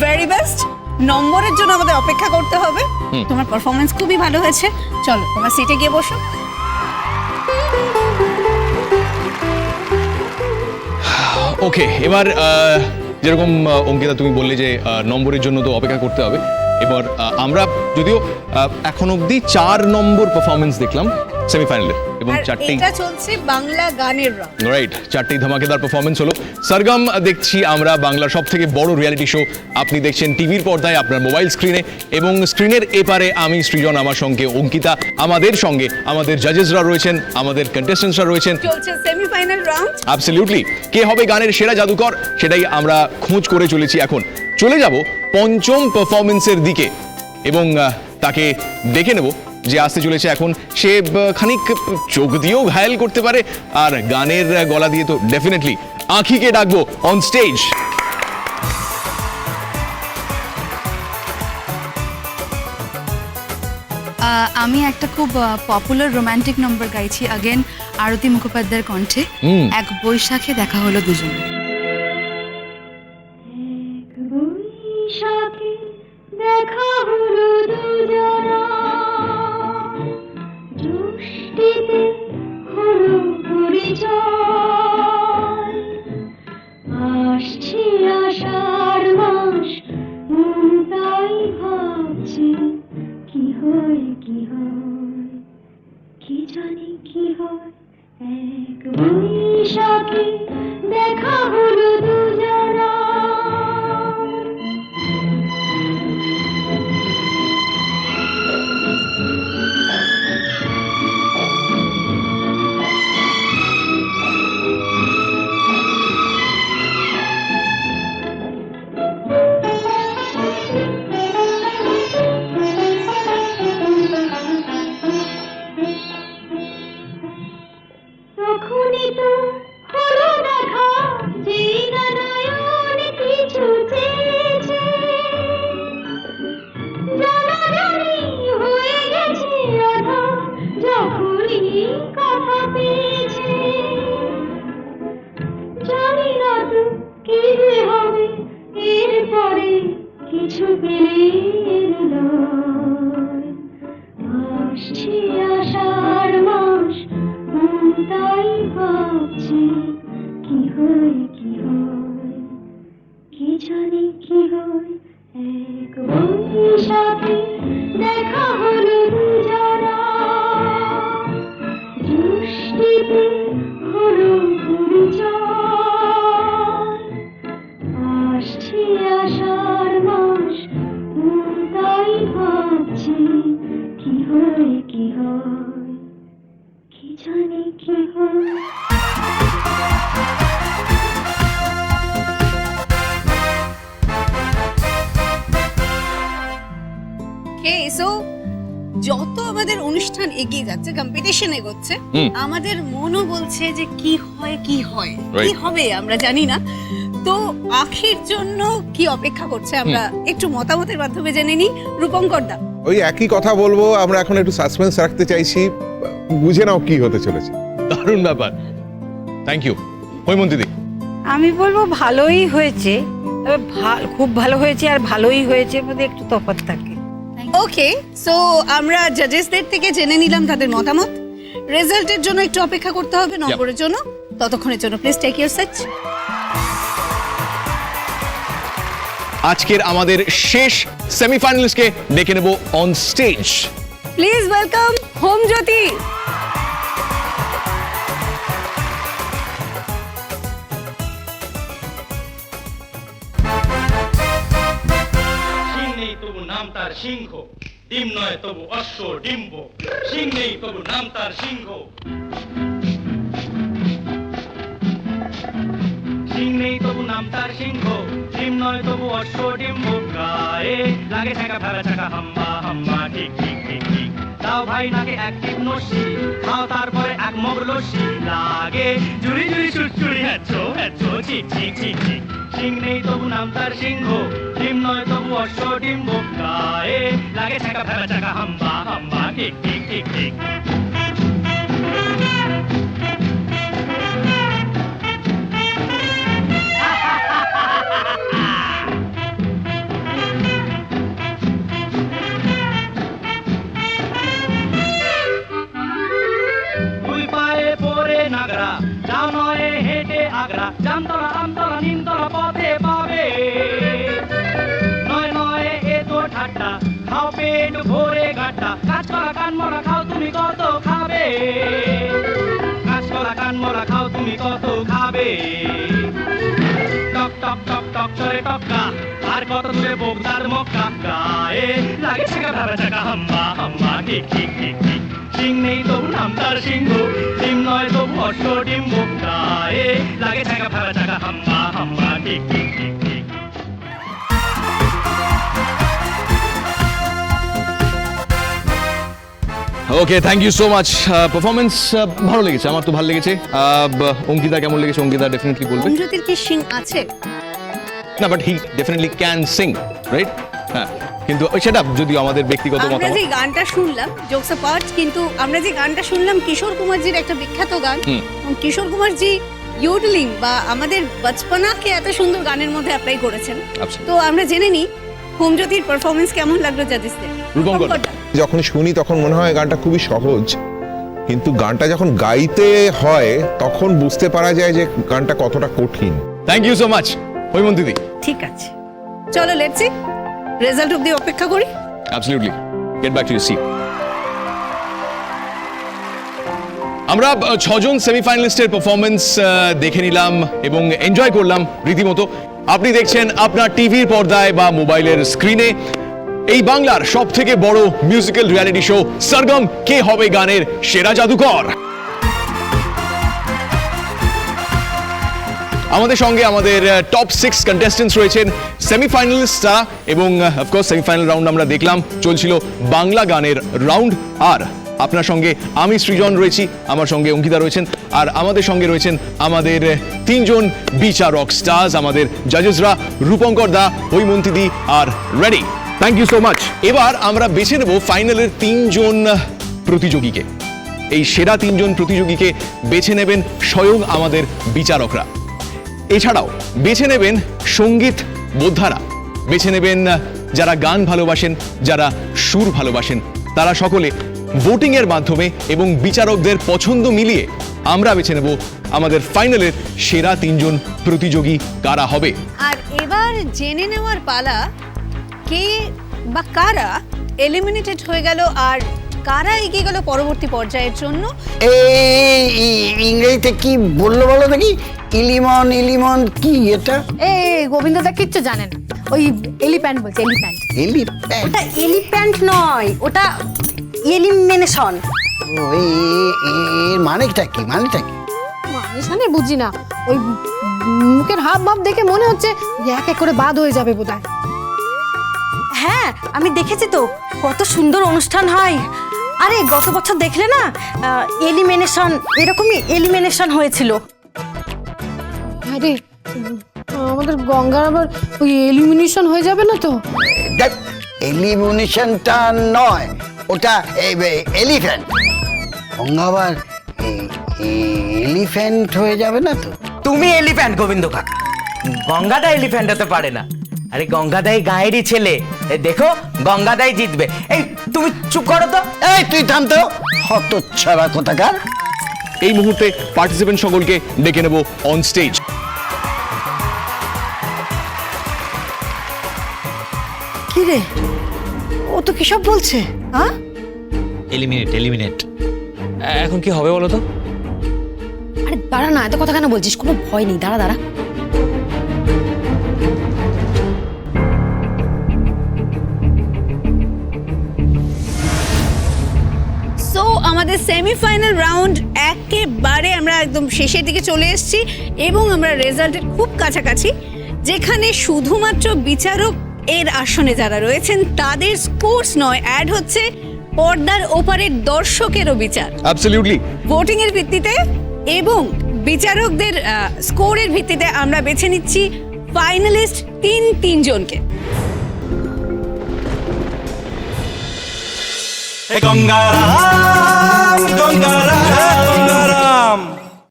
Very best. নম্বরের জন্য আমাদের অপেক্ষা করতে হবে। তোমার পারফরমেন্স খুবই ভালো হয়েছে, চলো তোমার সিটে গিয়ে বসো। ওকে, এবার যেরকম অঙ্কিতা তুমি বললে যে নম্বরের জন্য তো অপেক্ষা করতে হবে। এবার আমরা যদিও এখন অবধি 4 নম্বর পারফরমেন্স দেখলাম সেমিফাইনালে, এবং আর চারটেই এটা চলছে বাংলা গানের রাউন্ড। রাইট, চারটেই ধামাকেদার পারফরমেন্স হলো। সরগম দেখছি আমরা বাংলার সব থেকে বড় রিয়ালিটি শো, আপনি দেখছেন টিভির পর্দায় আপনার মোবাইল স্ক্রিনে, এবং স্ক্রিনের এপারে আমি সৃজন, আমার সঙ্গে অঙ্কিতা, আমাদের সঙ্গে আমাদের জাজেসরা রয়েছেন, আমাদের কন্টেস্টেন্টসরা রয়েছেন। চলছে সেমিফাইনাল রাউন্ড। অ্যাবসলিউটলি, কে হবে গানের সেরা জাদুকর সেটাই আমরা খোঁজ করে চলেছি। এখন চলে যাব পঞ্চম পারফরমেন্সের দিকে, এবং তাকে দেখে নেব যে আসতে চলেছে। এখন সে খানিক চোখ দিয়েও ঘায়েল করতে পারে, আর গানের গলা দিয়ে তো ডেফিনেটলি। আঁখিকে ডাকবো অন স্টেজ। আমি একটা খুব পপুলার রোমান্টিক নম্বর গাইছি, আগেন আরতি মুখোপাধ্যায়ের কণ্ঠে। এক বৈশাখে দেখা হলো দুজনে। দেখা হলো দুজনা, দৃষ্টিতে হলো পরিচয়। আসছি আষাঢ় মাস, তাই ভাবছি কি হয় কি হয়, কি জানি কি হয়। এক বৈশাখে দেখা হলো দুজনা। তখনই তো হলো দেখা, যে নয়ন কিছু চেয়েছে, জানাজানি হয়ে গেছে আধা, যখনই কথা পেয়েছে। জানি না তো কি যে হবে এরপরে, কিছু পেলে হৃদয়। আসছি আষাঢ় মাস, তাই ভাবছি কি হয় কি হয়, কি জানি কি হয়। এক বৈশাখে দেখা হলো দুজনা, দৃষ্টিতে হলো পরিচয়। আসছি আষাঢ় মাস, তাই ভাবছি কি হয় কি হয়, কি জানি কি হয়। ওকে, সো যত আমাদের অনুষ্ঠান এগিয়ে যাচ্ছে, কম্পিটিশন এগোচ্ছে, আমাদের মনও বলছে যে কি হয় কি হয়, কি হবে আমরা জানি না। তো আখির জন্য কি অপেক্ষা করছে আমরা একটু মতামতের মাধ্যমে জেনে নিই। রূপঙ্কর দা, ওই একই কথা বলবো, আমরা এখন একটু সাসপেন্স রাখতে চাইছি, বুঝে নাও কি হতে চলেছে। দারুণ ব্যাপার, থ্যাংক ইউ। হৈমন্তী দি, আমি বলবো ভালোই হয়েছে, তবে খুব ভালো হয়েছে আর ভালোই হয়েছে মধ্যে একটু তফাৎ থাকে। ওকে, সো আমরা জাজেসদের থেকে জেনে নিলাম তাদের মতামত। রেজাল্টের জন্য একটু অপেক্ষা করতে হবে নম্বরের জন্য, ততক্ষণের জন্য প্লিজ টেক ইউর সিট। আজকের আমাদের শেষ সেমিফাইনালিস্টকে ডেকে নেব on stage. Please welcome Homjyoti. সিং নেই তবু নাম তার সিংহ, ডিম নয় তবু অশ্ব ডিম্ব। সিং নেই তবু নাম তার সিংহ, সিং নেই তবু নাম তার সিংহ, ডিম নয় তবু অশ্ব ডিম্ব। গায়ে লাগে ঠেকা ফেলা চাকা হাম্বা হাম্বা, ঠিক ঠিক ঠিক ঠিক। দাও ভাই নাকে এক টিপ নস্যি, খাও তারপরে এক মগ লস্যি। লাগে জুড়ি জুড়ি চুড়চুড়ি, হ্যাচো হ্যাচো, ঠিক ঠিক ঠিক ঠিক। সিং নেই তবু নাম তার সিংহ, ডিম নয় তবু অশ্ব ডিম্ব। গায়ে লাগে ঠেকা ফেলা চাকা হাম্বা হাম্বা, ঠিক ঠিক ঠিক ঠিক। টক টক টক টক চলে টক্কা আর কত দূরে বোগদার মক্কা গায়ে লাগে ছেঁকা ভেড়া চাকা হাম্বা হাম্বা ঠিক ঠিক ঠিক ঠিক সিং নেই তবু নাম তার সিংহ ডিম নয় তবু অষ্ট ডিম্ব গায়ে লাগে ছেঁকা ভেড়া চাকা হাম্বা হাম্বা ঠিক ঠিক ঠিক ঠিক okay, thank you so much. Performance ভালো লেগেছে, আমার তো ভালো লেগেছে। অঙ্কিতা কেমন লেগেছে? অঙ্কিতা ডেফিনেটলি বলবে। অঞ্জতির কি সিং আছে? না, but he definitely can sing, right? হ্যাঁ, কিন্তু সেটা যদিও আমাদের ব্যক্তিগত আমরা মতামত। যে গানটা শুনলাম জোকস অ্যাপার্ট, কিন্তু আমরা যে গানটা শুনলাম কিশোর কুমারজির একটা বিখ্যাত গান। এবং কিশোর কুমারজি ইউডলিং বা আমাদের বচপনাকে এত সুন্দর গানের মধ্যে অ্যাপ্লাই করেছেন। Absolutely. তো আমরা জেনে নিই হোমজ্যোতির পারফরমেন্স কেমন লাগলো জাজেসদের। রূপঙ্কর। যখন শুনি তখন মনে হয় গানটা খুবই সহজ, কিন্তু গানটা যখন গাইতে হয় তখন বুঝতে পারা যায় যে গানটা কতটা কঠিন। থ্যাংক ইউ সো মাচ হৈমন্তীদি। ঠিক আছে, চলো লেটস সি রেজাল্ট অবধি অপেক্ষা করি। Absolutely, get back to your seat. আমরা 6 জন সেমিফাইনালিস্টের পারফরমেন্স দেখে নিলাম এবং এনজয় করলাম রীতিমতো। আপনি দেখছেন আপনার টিভির পর্দায় বা মোবাইলের স্ক্রিনে এই বাংলার সব থেকে বড় মিউজিক্যাল রিয়ালিটি শো সরগম কে হবে গানের সেরা জাদুকর। আমাদের সঙ্গে আমাদের টপ 6 কন্টেস্টেন্টস রয়েছেন, সেমিফাইনালিস্টরা, এবং অফকোর্স সেমিফাইনাল রাউন্ড আমরা দেখলাম, চলছিল বাংলা গানের রাউন্ড। আর আপনার সঙ্গে আমি সৃজন রয়েছি, আমার সঙ্গে অঙ্কিতা রয়েছেন, আর আমাদের সঙ্গে রয়েছেন আমাদের 3 জন বিচারক স্টার্স, আমাদের জাজেসরা রূপঙ্কর দা, হৈমন্তীদি আর ready. Thank you so much. এবার আমরা বেছে নেব ফাইনালের 3 জন প্রতিযোগীকে। এই সেরা 3 জন প্রতিযোগীকে বেছে নেবেন স্বয়ং আমাদের বিচারকরা। এছাড়াও বেছে নেবেন সঙ্গীত বোদ্ধারা, বেছে নেবেন যারা গান ভালোবাসেন, যারা সুর ভালোবাসেন, তারা সকলে ভোটিং এর মাধ্যমে এবং বিচারকদের পছন্দ মিলিয়ে আমরা বেছে নেব আমাদের ফাইনালের সেরা 3 জন প্রতিযোগী কারা হবে। আর এবার জেনে নেওয়ার পালা কে বা কারা এলিমিনেটেড হয়ে গেল আর কারা এগিয়ে গেল পরবর্তী পর্যায়ের জন্য। এই ইংরেজিতে কি বললো বলো দেখি? ইলিমন ইলিমন কি এটা? গোবিন্দদা কিচ্ছু জানেন, ওই এলিপ্যান্ট বলছে, এলিপ্যান্ট। এলিপ্যান্ট? ওটা এলিপ্যান্ট নয়, ওটা এলিমিনেশন। এর মানেটা কি? মানেটা কি? মানে বুঝি না, ওই মুখের হাব ভাব দেখে মনে হচ্ছে যে এক এক করে বাদ হয়ে যাবে বোধহয়। হ্যাঁ, আমি দেখেছি তো কত সুন্দর অনুষ্ঠান হয়। আরে গত বছর দেখলে না, এলিমিনেশন, এরকমই এলিমিনেশন হয়েছিল। আরে আমাদের গঙ্গার আবার ওই এলিমিনেশন হয়ে যাবে না তো? দেখ, এলিমিনেশনটা নয়, ওটা এলিফ্যান্ট। গঙ্গা আবার এলিফ্যান্ট হয়ে যাবে না তো? তুমি এলিফ্যান্ট গোবিন্দ কাকা, গঙ্গাদা এলিফ্যান্ট হতে পারে না। আরে গঙ্গাদাই গায়েরই ছেলে, দেখো গঙ্গাদাই জিতবে। এই তুমি চুপ করো তো। এই তুই থাম তো, হতচ্ছাড়া কোথাকার। এই মুহূর্তে পার্টিসিপেন্ট সকলকে ডেকে নেব অন স্টেজ। কি রে, ও তো কি সব বলছে? হ্যাঁ, এলিমিনেট। এখন কি হবে বলো তো? আরে দাঁড়া না, এত কথা কেন বলছিস? কোনো ভয় নেই, দাঁড়া দাঁড়া। সো আমাদের সেমিফাইনাল রাউন্ড একেবারে আমরা একদম শেষের দিকে চলে এসেছি এবং আমরা রেজাল্টের খুব কাছাকাছি, যেখানে শুধুমাত্র বিচারক এর আসনে যারা রয়েছেন তাদের স্কোরস নয়, অ্যাড হচ্ছে পর্দার ওপারের দর্শকেরও বিচার। অ্যাবসলিউটলি। ভোটিং এর ভিত্তিতে এবং বিচারকদের স্কোরের ভিত্তিতে আমরা বেছে নিচ্ছি ফাইনালিস্ট 3 জনকে। গঙ্গারাম গঙ্গারাম গঙ্গারাম